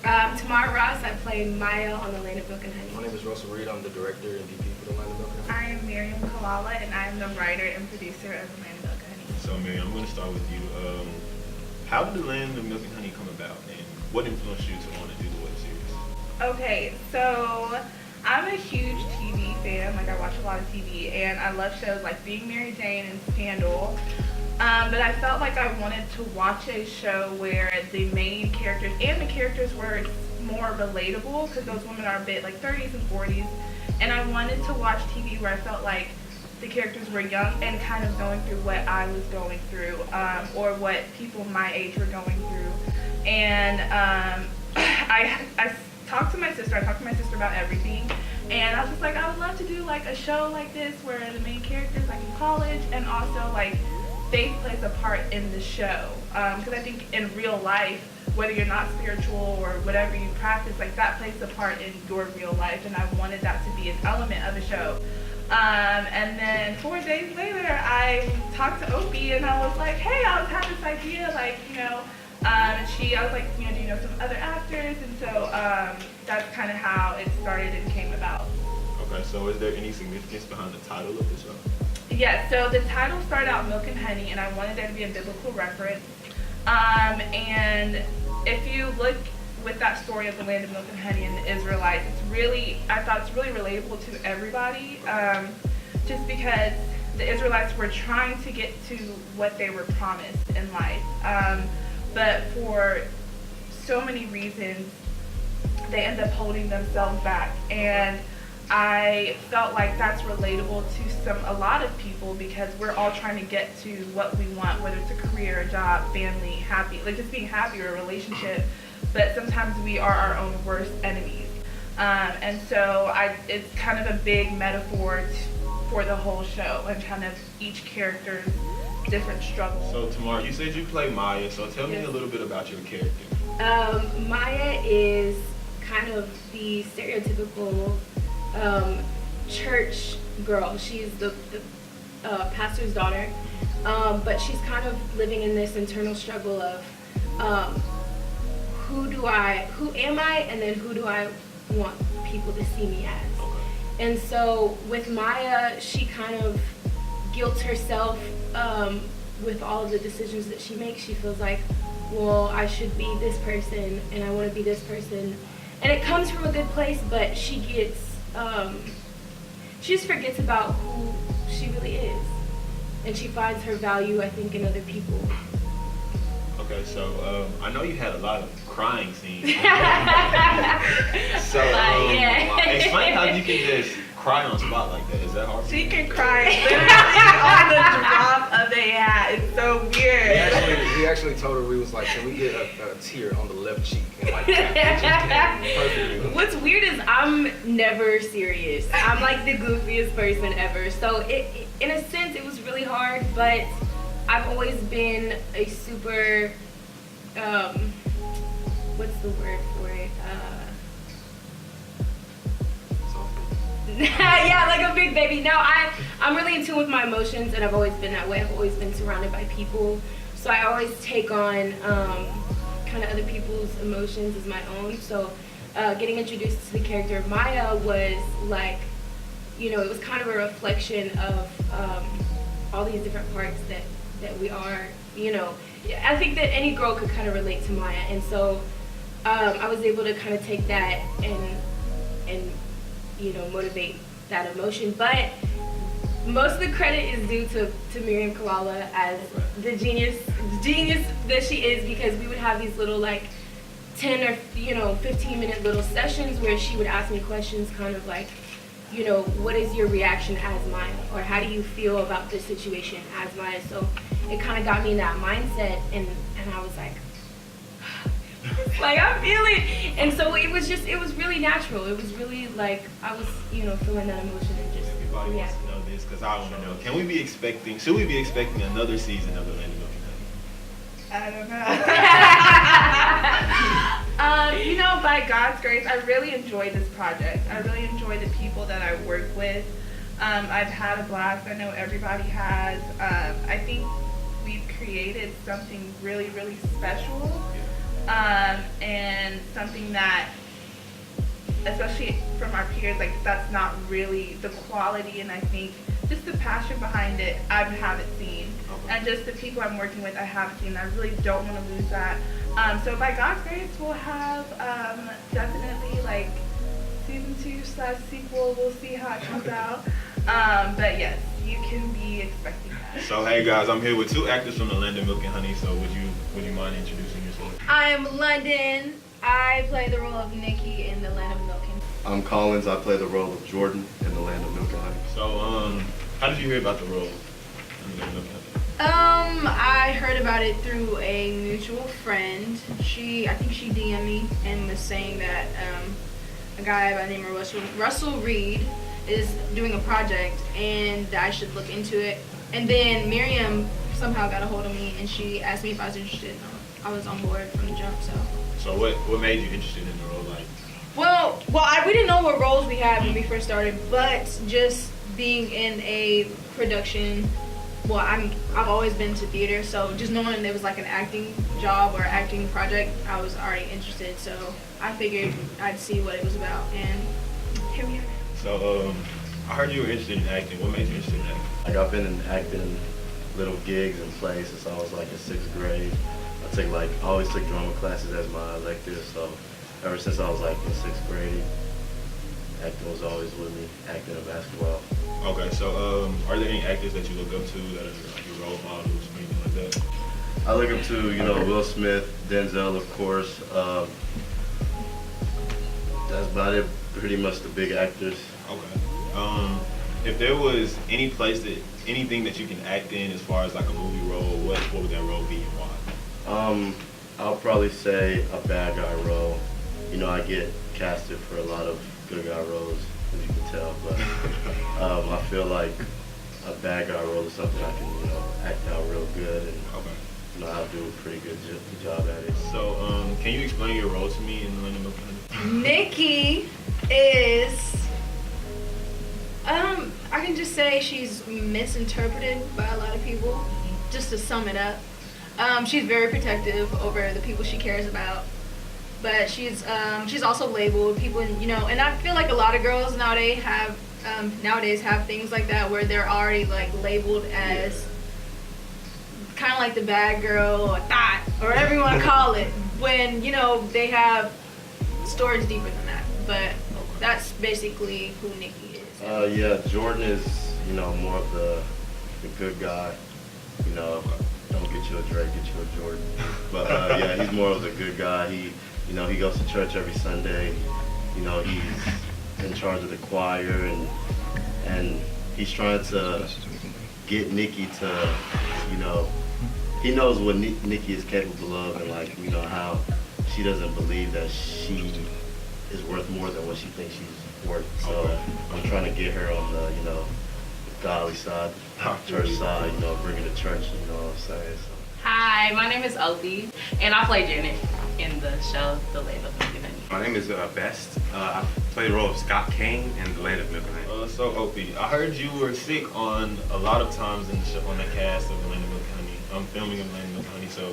Tamara Ross, I play Maya on The Land of Milk and Honey. My name is Russell Reed. I'm the director and VP for The Land of Milk and Honey. I am Miriam Kalala, and I am the writer and producer of The Land of Milk and Honey. So Miriam, I'm going to start with you. How did The Land of Milk and Honey come about, and what influenced you to want to do the web series? Okay, so I'm a huge TV fan. Like, I watch a lot of TV, and I love shows like Being Mary Jane and Scandal. But I felt like I wanted to watch a show where the main characters and the characters were more relatable, because those women are a bit like 30s and 40s, and I wanted to watch TV where I felt like the characters were young and kind of going through what I was going through, or what people my age were going through. And I talked to my sister about everything, and I was just like, I would love to do like a show like this where the main characters like in college, and also like faith plays a part in the show, because I think in real life, whether you're not spiritual or whatever you practice, like that plays a part in your real life, and I wanted that to be an element of the show. And then 4 days later, I talked to Opie, and I was like, hey, I was having this idea, like, you know, I was like, you know, do you know some other actors? And so that's kind of how it started and came about. Okay, so is there any significance behind the title of the show? Yeah, so the title started out Milk and Honey, and I wanted there to be a biblical reference. And if you look with that story of the Land of Milk and Honey and the Israelites, I thought it's really relatable to everybody, just because the Israelites were trying to get to what they were promised in life. But for so many reasons, they end up holding themselves back. And I felt like that's relatable to a lot of people, because we're all trying to get to what we want, whether it's a career, a job, family, happy, like just being happy or a relationship. But sometimes we are our own worst enemies. And so it's kind of a big metaphor for the whole show, and kind of each character's different struggles. So Tamara, you said you play Maya, so tell me a little bit about your character. Maya is kind of the stereotypical church girl. She's the pastor's daughter, but she's kind of living in this internal struggle of who am I, and then who do I want people to see me as. And so with Maya, she kind of guilts herself with all of the decisions that she makes. She feels like, well, I should be this person, and I want to be this person. And it comes from a good place, but she just forgets about who she really is. And she finds her value, I think, in other people. Okay, so I know you had a lot of crying scenes. So explain how you can just cry on spot like that. Is that hard? She can cry literally on the drop of a hat. It's so weird. He actually told her, we was like, can we get a tear on the left cheek? And like that. It just came perfectly. What's weird is I'm never serious. I'm like the goofiest person ever. So in a sense, it was really hard, but I've always been a super, what's the word for it? Yeah, like a big baby. Now I'm really in tune with my emotions, and I've always been that way. I've always been surrounded by people, so I always take on kind of other people's emotions as my own. So getting introduced to the character of Maya was like, you know, it was kind of a reflection of all these different parts that we are, you know. I think that any girl could kind of relate to Maya, and so I was able to kind of take that and you know, motivate that emotion. But most of the credit is due to Miriam Kalala as the genius that she is, because we would have these little like 10 or 15-minute little sessions where she would ask me questions kind of like, you know, what is your reaction as Maya, or how do you feel about this situation as Maya? So it kind of got me in that mindset, and I was like, like I feel it. And so it was really natural. It was really like I was, you know, feeling that emotion and just everybody wants to know this, because I want to know. Should we be expecting another season of The Land of Milk and Honey? I don't know. You know, by God's grace, I really enjoy this project. I really enjoy the people that I work with. I've had a blast. I know everybody has. I think we've created something really, really special. And something something that, especially from our peers, like that's not really the quality, and I think just the passion behind it I haven't seen. Okay. And just the people I'm working with I haven't seen. I really don't want to lose that. So by God's grace, we'll have definitely like season 2/sequel. We'll see how it comes out. But yes, you can be expecting that. So hey guys, I'm here with two actors from the Land of Milk and Honey. So would you mind introducing yourself? I'm London. I play the role of Nikki in the Land of Milk and I'm Collins. I play the role of Jordan in the Land of Milk and Honey. So how did you hear about the role in the Land of Milk and Honey? I heard about it through a mutual friend. I think she DM'd me and was saying that a guy by the name of Russell Reed is doing a project and I should look into it. And then Miriam somehow got a hold of me and she asked me if I was interested. I was on board from the jump. So what made you interested in the role? Like, we didn't know what roles we had when we first started, but just being in a production. Well, I've always been to theater, so just knowing there was like an acting job or acting project, I was already interested. So I figured I'd see what it was about, and here we are. So I heard you were interested in acting. What made you interested in acting? Like I've been in acting little gigs and plays since I was like in 6th grade. I always took drama classes as my elective, so ever since I was like in 6th grade, acting was always with me, acting and basketball. Okay, so are there any actors that you look up to that are like your role models or anything like that? I look up to, Will Smith, Denzel, of course. That's about it, pretty much the big actors. Okay. If there was anything that you can act in as far as like a movie role, what would that role be and why? I'll probably say a bad guy role. I get casted for a lot of good guy roles, as you can tell, but I feel like a bad guy role is something I can, act out real good and I'll do a pretty good job at it. So, can you explain your role to me in the Land of Milk and Honey? Nikki is, I can just say she's misinterpreted by a lot of people. Just to sum it up, she's very protective over the people she cares about. But she's also labeled people, and I feel like a lot of girls nowadays have things like that where they're already like labeled as kind of like the bad girl or thot or whatever you want to call it, when they have stories deeper than that. But that's basically who Nikki is. Yeah, Jordan is, more of the good guy. Don't get you a Drake, get you a Jordan. But yeah, he's more of the good guy. He goes to church every Sunday. He's in charge of the choir, and he's trying to get Nikki to, he knows what Nikki is capable of, and how she doesn't believe that she is worth more than what she thinks she's worth. So I'm trying to get her on the, godly side, church side, bring her to church, you know what I'm saying? So. Hi, my name is Opie, and I play Janet in the show The Land of Milk and Honey. My name is Best. I play the role of Scott Kane in The Land of Milk and Honey. So Opie, I heard you were sick on a lot of times in the show, on the cast of The Land of Milk and Honey. I'm filming of The Land of Milk and Honey. So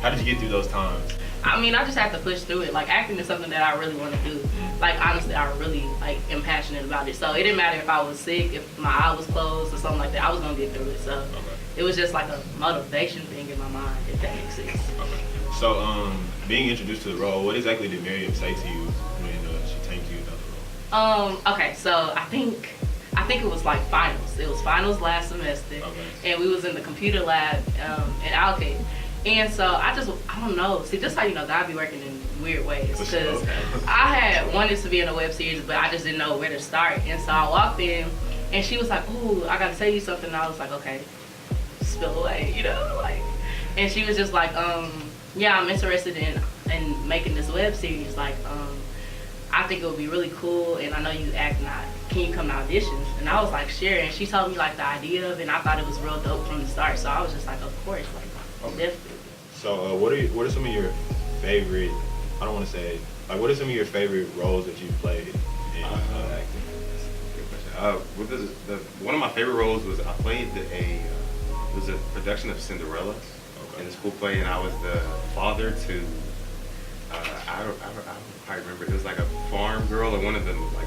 how did you get through those times? I mean, I just had to push through it. Like, acting is something that I really want to do. Like, honestly, I really am passionate about it. So it didn't matter if I was sick, if my eye was closed or something like that. I was gonna get through it. So it was just like a motivation thing in my mind, if that makes sense. Okay. So being introduced to the role, what exactly did Miriam say to you when she told you about the role? Okay, so I think it was like finals. It was finals last semester, and we was in the computer lab at Alcade. And so I don't know. See, just how God be working in weird ways. Because I had wanted to be in a web series, but I just didn't know where to start. And so I walked in, and she was like, "Ooh, I gotta tell you something." And I was like, "Okay, spill away," And she was just like, "Yeah, I'm interested in making this web series. I think it would be really cool, and I know you act not. Can you come to auditions?" And I was like, "Sure." And she told me the idea of it, and I thought it was real dope from the start. So I was just like, "Of course, definitely." So what are some of your favorite? I don't want to say what are some of your favorite roles that you've played in acting? Good question. One of my favorite roles was I played it was a production of Cinderella in a school play, and I was the father to I don't quite remember. It was like a farm girl or one of them like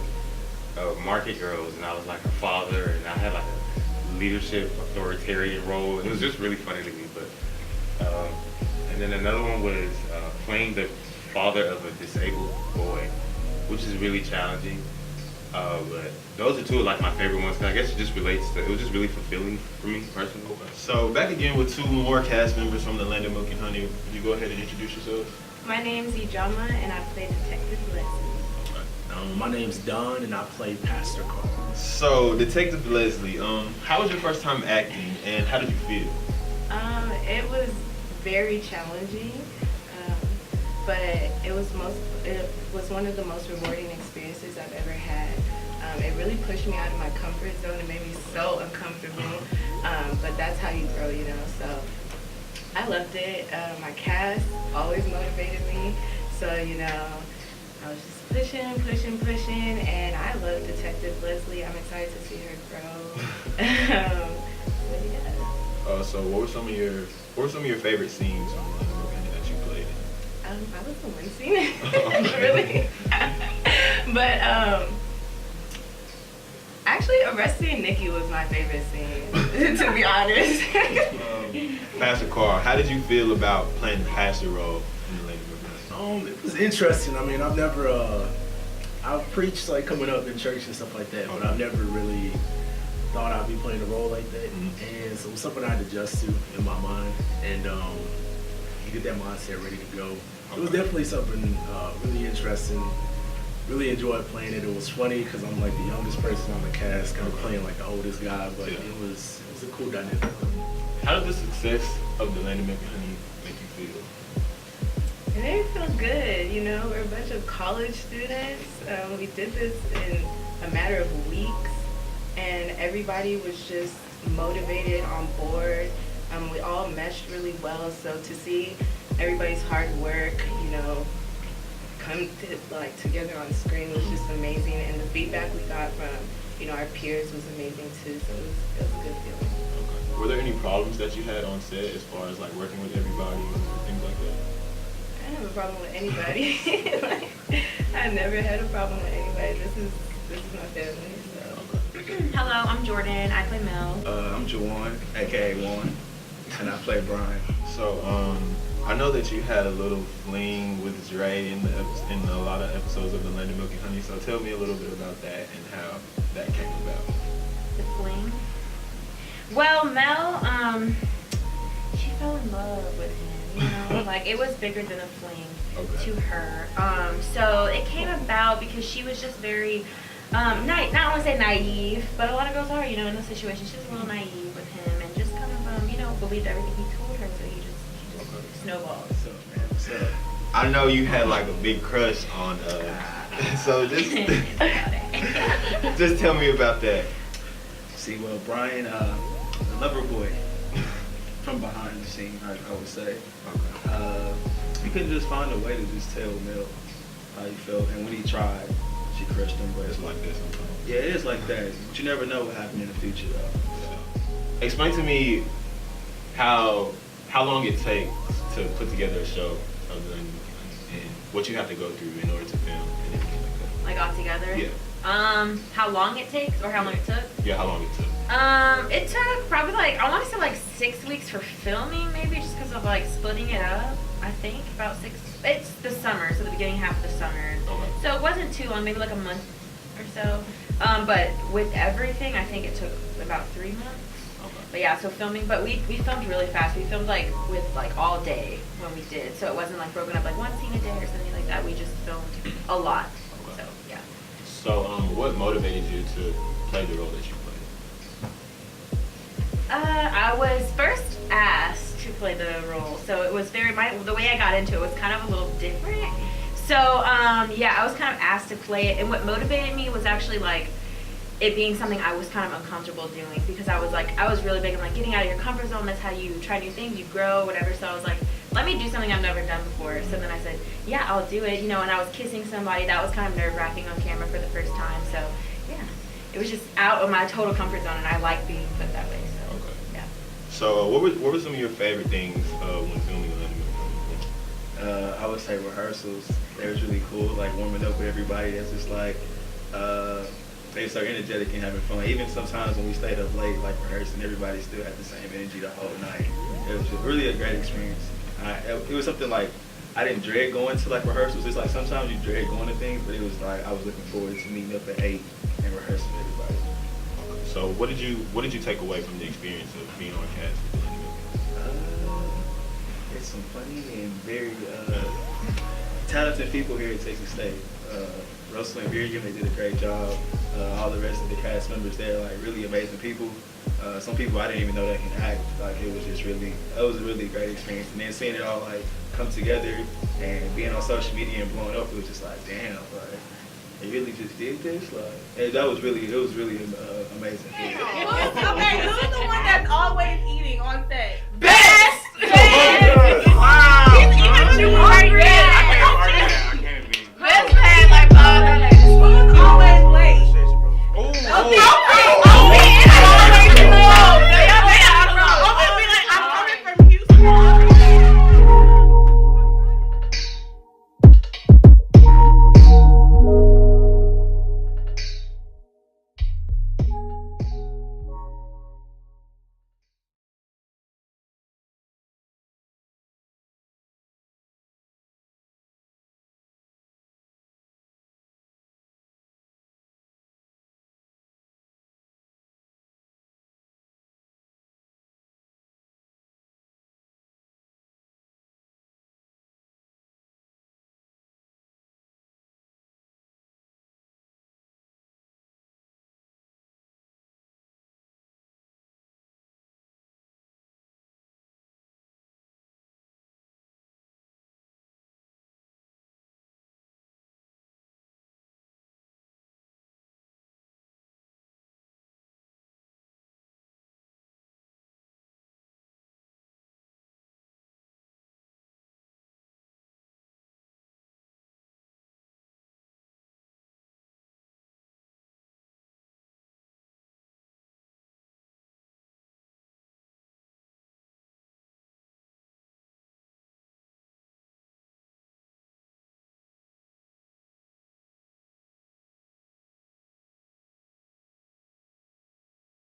market girls, and I was like her father, and I had like a leadership authoritarian role, and it was just really funny to me. But and then another one was playing the father of a disabled boy, which is really challenging. But those are two of like my favorite ones. 'Cause I guess it just relates to, it was just really fulfilling for me personally. So back again with two more cast members from the Land of Milk and Honey. Would you go ahead and introduce yourselves? My name's Ijama, and I play Detective Leslie. My name's Don, and I play Pastor Carl. So Detective Leslie, how was your first time acting, and how did you feel? It was very challenging, but it was one of the most rewarding experiences I've ever had. It really pushed me out of my comfort zone. It made me so uncomfortable, but that's how you grow, you know. So I loved it. My cast always motivated me, so you know, I was just pushing, and I love Detective Leslie. I'm excited to see her grow. So yeah. So what were some of your favorite scenes from the Land of Milk and Honey that you played in? I was the one scene, really. But actually, arresting Nikki was my favorite scene, to be honest. Pastor Carl, how did you feel about playing the pastor role in the Land of Milk and Honey? It was interesting. I mean, I've never, I've preached like coming up in church and stuff like that, but I've never really thought I'd be playing a role like that. And so it was something I had to adjust to in my mind, and get that mindset ready to go. It was definitely something really interesting. Really enjoyed playing it. It was funny because I'm like the youngest person on the cast, kind of playing like the oldest guy, but it was a cool dynamic. How did the success of the Land of Milk and Honey make you feel? It made me feel good, you know. We're a bunch of college students. We did this in a matter of weeks, and everybody was just motivated, on board. We all meshed really well, so to see everybody's hard work, you know, come together on screen was just amazing, and the feedback we got from, you know, our peers was amazing too, so it was a good feeling. Okay. Were there any problems that you had on set as far as like working with everybody and things like that? I didn't have a problem with anybody. I never had a problem with anybody. This is my family, so. Hello, I'm Jordan. I play Mel. I'm Jawan, aka Juan, and I play Brian. So, I know that you had a little fling with Dre in a lot of episodes of The Land of Milk and Honey, so tell me a little bit about that and how that came about. The fling. Well, Mel, she fell in love with him, you know, like it was bigger than a fling to her. So it came about because she was just very, not want to say naive, but a lot of girls are, you know, in this situation. She was a little naive with him and just kind of, you know, believed everything he told her, so he just snowballed. What's up, man? What's up? I know you had like a big crush on, so just tell me about that. See, well, Brian, the lover boy from behind the scene, I would say. He couldn't just find a way to just tell Mel how he felt, and when he tried, she crushed him. But It's like this sometimes. yeah, it is like that. But you never know what happened in the future, though. Explain to me how long it takes to put together a show of The Land of Milk and Honey, and what you have to go through in order to film and everything like Like all together? Yeah. How long it takes or how long it took? that. Yeah, how long it took. It took probably like, I want to say like 6 weeks for filming, maybe just because of like splitting it up. I think about 6. It's the summer, so the beginning half of the summer. Okay. So it wasn't too long, maybe like a month or so. But with everything, I think it took about 3 months. But yeah, so filming, but we filmed really fast. We filmed like with like all day when we did. So it wasn't like broken up like one scene a day or something like that. We just filmed a lot. Okay. So yeah. So, what motivated you to play the role that you played? I was first asked to play the role, so it was the way I got into it was kind of a little different. So yeah, I was kind of asked to play it, and what motivated me was actually like it being something I was kind of uncomfortable doing, because I was really big on like getting out of your comfort zone. That's how you try new things, you grow, whatever. So I was like, let me do something I've never done before. So then I said, yeah, I'll do it, you know. And I was kissing somebody that was kind of nerve-wracking on camera for the first time. So yeah, it was just out of my total comfort zone, and I like being put that way. So yeah. So what were some of your favorite things when filming The Land of Milk and Honey? I would say rehearsals. They was really cool, like warming up with everybody. That's just like, they so energetic and having fun. Even sometimes when we stayed up late, like rehearsing, everybody still had the same energy the whole night. It was just really a great experience. It was something like, I didn't dread going to like rehearsals. It's like sometimes you dread going to things, but it was like I was looking forward to meeting up at 8 and rehearsing with everybody. So what did you take away from the experience of being on cast with the Lady Milk? It's some funny and very talented people here at Texas State. Russell and Miriam, they did a great job. All the rest of the cast members there, like really amazing people. Some people I didn't even know that can act. Like it was just really, it was a really great experience. And then seeing it all like come together and being on social media and blowing up, it was just like, damn, like they really just did this. Like that was really, it was really amazing. Okay, who's the one that's always eating on set?